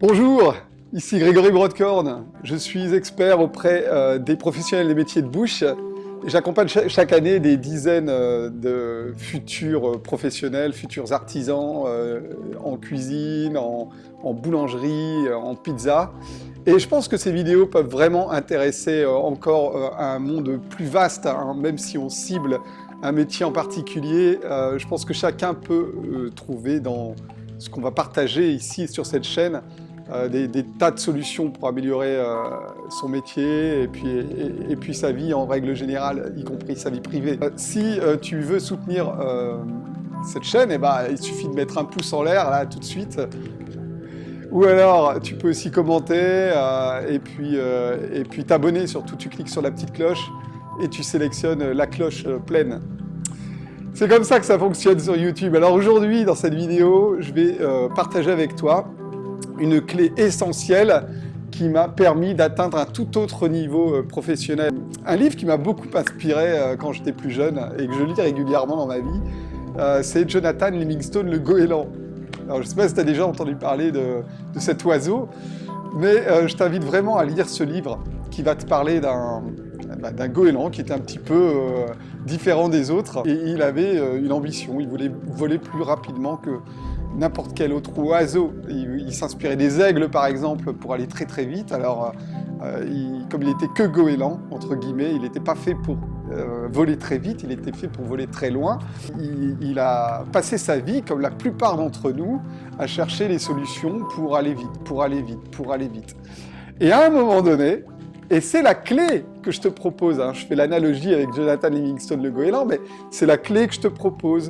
Bonjour, ici Grégory Broadcorn. Je suis expert auprès des professionnels des métiers de bouche. J'accompagne chaque année des dizaines de futurs professionnels, futurs artisans en cuisine, en boulangerie, en pizza. Et je pense que ces vidéos peuvent vraiment intéresser encore un monde plus vaste, hein, même si on cible un métier en particulier. Je pense que chacun peut trouver dans ce qu'on va partager ici sur cette chaîne des tas de solutions pour améliorer son métier et puis sa vie en règle générale, y compris sa vie privée. Si tu veux soutenir cette chaîne, eh ben, il suffit de mettre un pouce en l'air là tout de suite. Ou alors tu peux aussi commenter et puis t'abonner, surtout tu cliques sur la petite cloche et tu sélectionnes la cloche pleine. C'est comme ça que ça fonctionne sur YouTube. Alors aujourd'hui, dans cette vidéo, je vais partager avec toi une clé essentielle qui m'a permis d'atteindre un tout autre niveau professionnel. Un livre qui m'a beaucoup inspiré quand j'étais plus jeune et que je lis régulièrement dans ma vie, c'est Jonathan Livingstone, le goéland. Alors je ne sais pas si tu as déjà entendu parler de cet oiseau, mais je t'invite vraiment à lire ce livre qui va te parler d'un goéland qui était un petit peu différent des autres. Et il avait une ambition, il voulait voler plus rapidement que n'importe quel autre oiseau. Il s'inspirait des aigles, par exemple, pour aller très très vite. Alors, comme il n'était que goéland, entre guillemets, il n'était pas fait pour voler très vite, il était fait pour voler très loin. Il a passé sa vie, comme la plupart d'entre nous, à chercher les solutions pour aller vite, pour aller vite, pour aller vite. Et à un moment donné, et c'est la clé que je te propose, hein, je fais l'analogie avec Jonathan Livingstone le goéland, mais c'est la clé que je te propose,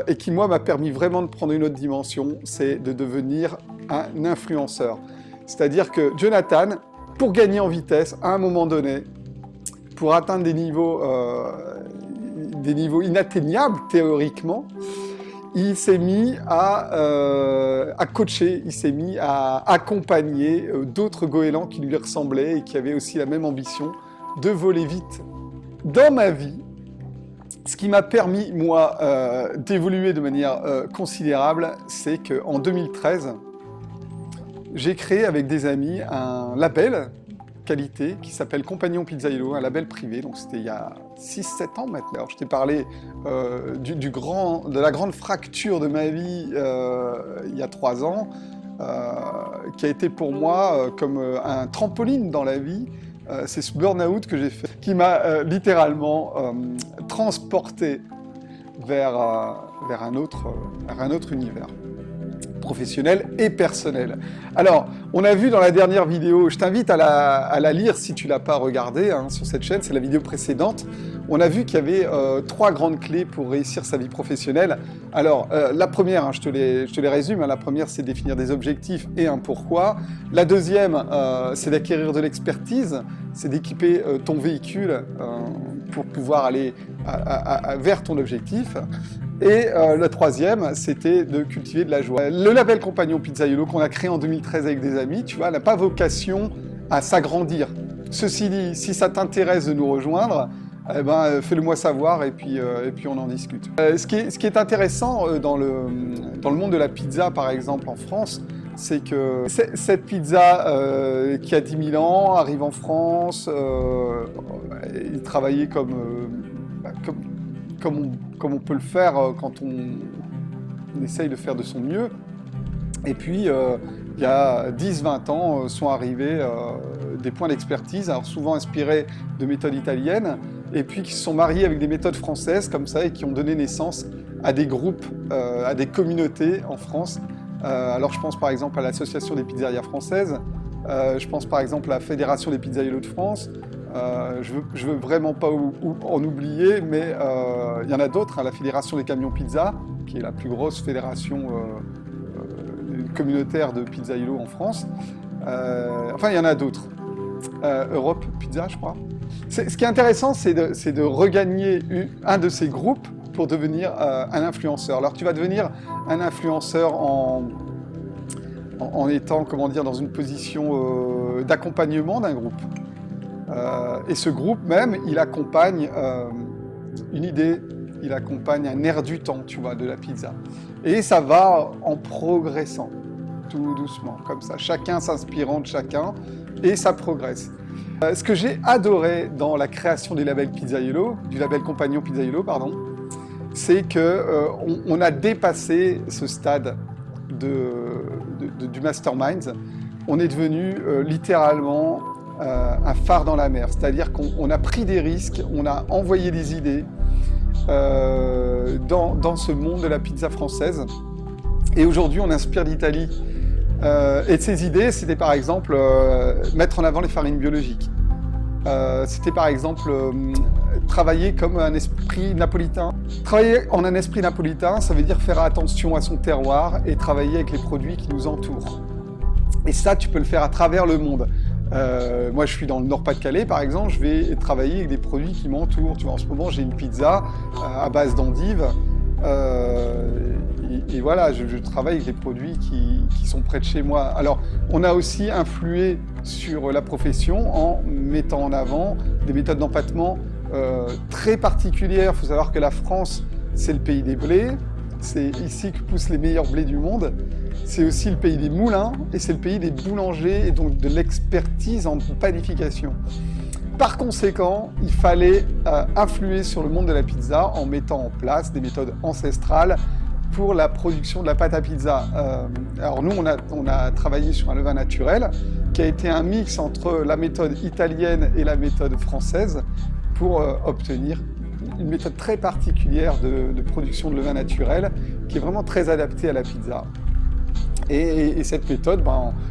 et qui, moi, m'a permis vraiment de prendre une autre dimension, c'est de devenir un influenceur. C'est-à-dire que Jonathan, pour gagner en vitesse, à un moment donné, pour atteindre des niveaux inatteignables, théoriquement, il s'est mis à coacher, il s'est mis à accompagner d'autres goélands qui lui ressemblaient et qui avaient aussi la même ambition de voler vite. Dans ma vie, ce qui m'a permis, moi, d'évoluer de manière considérable, c'est qu'en 2013, j'ai créé avec des amis un label qualité qui s'appelle Compagnon Pizzaïolo, un label privé, donc c'était il y a 6-7 ans maintenant. Alors, je t'ai parlé de la grande fracture de ma vie il y a 3 ans, qui a été pour moi comme un trampoline dans la vie. C'est ce burn-out que j'ai fait, qui m'a littéralement transporté vers un autre univers, professionnel et personnel. Alors, on a vu dans la dernière vidéo, je t'invite à la lire si tu ne l'as pas regardée hein, sur cette chaîne, c'est la vidéo précédente, on a vu qu'il y avait 3 grandes clés pour réussir sa vie professionnelle. Alors, la première, hein, je te les résume, hein, la première c'est définir des objectifs et un pourquoi. La deuxième, c'est d'acquérir de l'expertise, c'est d'équiper ton véhicule pour pouvoir aller vers ton objectif. Et la troisième, c'était de cultiver de la joie. Le label Compagnon Pizzaïolo qu'on a créé en 2013 avec des amis, tu vois, n'a pas vocation à s'agrandir. Ceci dit, si ça t'intéresse de nous rejoindre, eh ben, fais-le moi savoir et puis on en discute. Ce qui est intéressant dans le monde de la pizza, par exemple, en France, c'est que cette pizza qui a 10 000 ans arrive en France, il travaillait comme on peut le faire quand on essaye de faire de son mieux. Et puis, il y a 10-20 ans, sont arrivés des points d'expertise, alors souvent inspirés de méthodes italiennes, et puis qui se sont mariés avec des méthodes françaises, comme ça, et qui ont donné naissance à des groupes, à des communautés en France. Alors, je pense par exemple à l'Association des pizzerias françaises, je pense par exemple à la Fédération des pizzaïolos de France. Je veux vraiment pas en oublier, mais il y en a d'autres, hein, la Fédération des camions pizza, qui est la plus grosse fédération communautaire de pizzaïolo en France. Enfin, il y en a d'autres. Europe Pizza, je crois. Ce qui est intéressant, c'est de regagner un de ces groupes pour devenir un influenceur. Alors, tu vas devenir un influenceur en étant, comment dire, dans une position d'accompagnement d'un groupe. Et ce groupe même, il accompagne une idée, il accompagne un air du temps, tu vois, de la pizza. Et ça va en progressant. tout doucement, comme ça, chacun s'inspirant de chacun, et ça progresse. Ce que j'ai adoré dans la création des labels Pizzaiolo, du label Compagnon Pizzaiolo, pardon, c'est qu'on a dépassé ce stade du mastermind. On est devenu littéralement un phare dans la mer, c'est-à-dire qu'on a pris des risques, on a envoyé des idées dans ce monde de la pizza française. Et aujourd'hui, on inspire l'Italie. Et de ces idées, c'était par exemple mettre en avant les farines biologiques. C'était par exemple travailler comme un esprit napolitain. Travailler en un esprit napolitain, ça veut dire faire attention à son terroir et travailler avec les produits qui nous entourent. Et ça, tu peux le faire à travers le monde. Moi, je suis dans le Nord-Pas-de-Calais, par exemple, je vais travailler avec des produits qui m'entourent. Tu vois, en ce moment, j'ai une pizza à base d'endives. Et voilà, je travaille avec des produits qui sont près de chez moi. Alors, on a aussi influé sur la profession en mettant en avant des méthodes d'empattement très particulières. Il faut savoir que la France, c'est le pays des blés. C'est ici que poussent les meilleurs blés du monde. C'est aussi le pays des moulins et c'est le pays des boulangers et donc de l'expertise en panification. Par conséquent, il fallait influer sur le monde de la pizza en mettant en place des méthodes ancestrales pour la production de la pâte à pizza. Alors nous, on a travaillé sur un levain naturel qui a été un mix entre la méthode italienne et la méthode française pour obtenir une méthode très particulière de production de levain naturel qui est vraiment très adaptée à la pizza. Et cette méthode,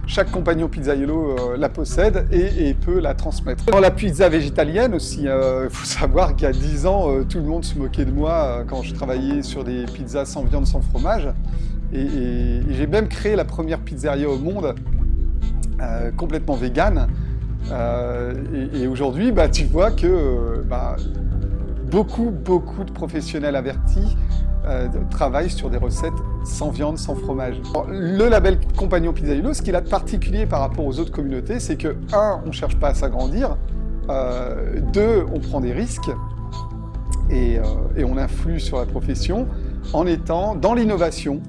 chaque compagnon Pizzaiolo la possède et peut la transmettre. Dans la pizza végétalienne aussi, il faut savoir qu'il y a 10 ans, tout le monde se moquait de moi quand je travaillais sur des pizzas sans viande, sans fromage. Et j'ai même créé la première pizzeria au monde, complètement végane. Et aujourd'hui, tu vois que beaucoup de professionnels avertis travaillent sur des recettes sans viande, sans fromage. Alors, le label Compagnon Pizzaiolo, ce qu'il a de particulier par rapport aux autres communautés, c'est que 1, on ne cherche pas à s'agrandir, 2, on prend des risques et on influe sur la profession en étant dans l'innovation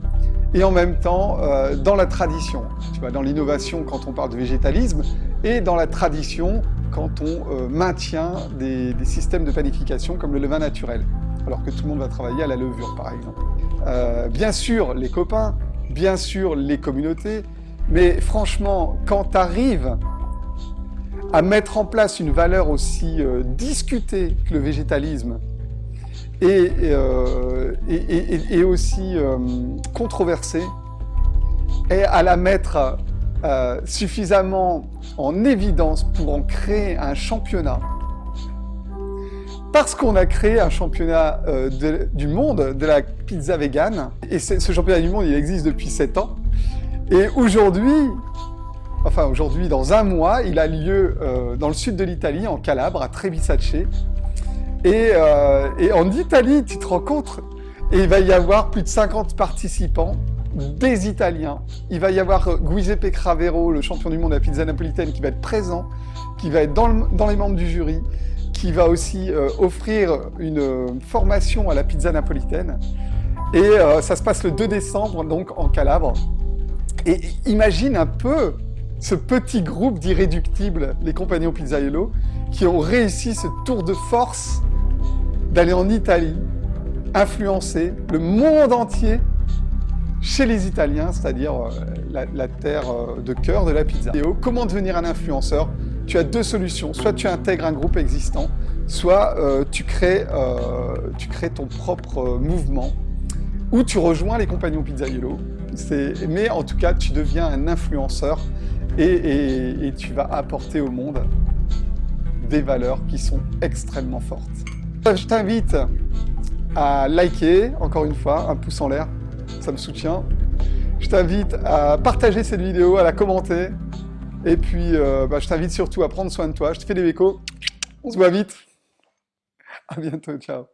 et en même temps dans la tradition. Tu vois, dans l'innovation quand on parle de végétalisme et dans la tradition quand on maintient des systèmes de panification comme le levain naturel, alors que tout le monde va travailler à la levure, par exemple. Bien sûr, les copains, bien sûr, les communautés, mais franchement, quand tu arrives à mettre en place une valeur aussi discutée que le végétalisme et aussi controversée, et à la mettre suffisamment en évidence pour en créer un championnat, parce qu'on a créé un championnat du monde de la pizza végane, et ce championnat du monde, il existe depuis 7 ans, et aujourd'hui, dans un mois, il a lieu dans le sud de l'Italie, en Calabre, à Trebisacce, et en Italie, tu te rends compte, et il va y avoir plus de 50 participants, des Italiens. Il va y avoir Giuseppe Cravero, le champion du monde de la pizza napolitaine, qui va être présent, qui va être dans les membres du jury, qui va aussi offrir une formation à la pizza napolitaine. Et ça se passe le 2 décembre, donc en Calabre. Et imagine un peu ce petit groupe d'irréductibles, les compagnons Pizzaiolo, qui ont réussi ce tour de force d'aller en Italie, influencer le monde entier chez les Italiens, c'est-à-dire la terre de cœur de la pizza. Et comment devenir un influenceur? Tu as 2 solutions. Soit tu intègres un groupe existant, soit tu crées ton propre mouvement, ou tu rejoins les compagnons Pizzaiolo. Mais en tout cas, tu deviens un influenceur et tu vas apporter au monde des valeurs qui sont extrêmement fortes. Je t'invite à liker, encore une fois, un pouce en l'air, ça me soutient. Je t'invite à partager cette vidéo, à la commenter. Et puis, je t'invite surtout à prendre soin de toi. Je te fais des bécos. On se voit vite. À bientôt. Ciao.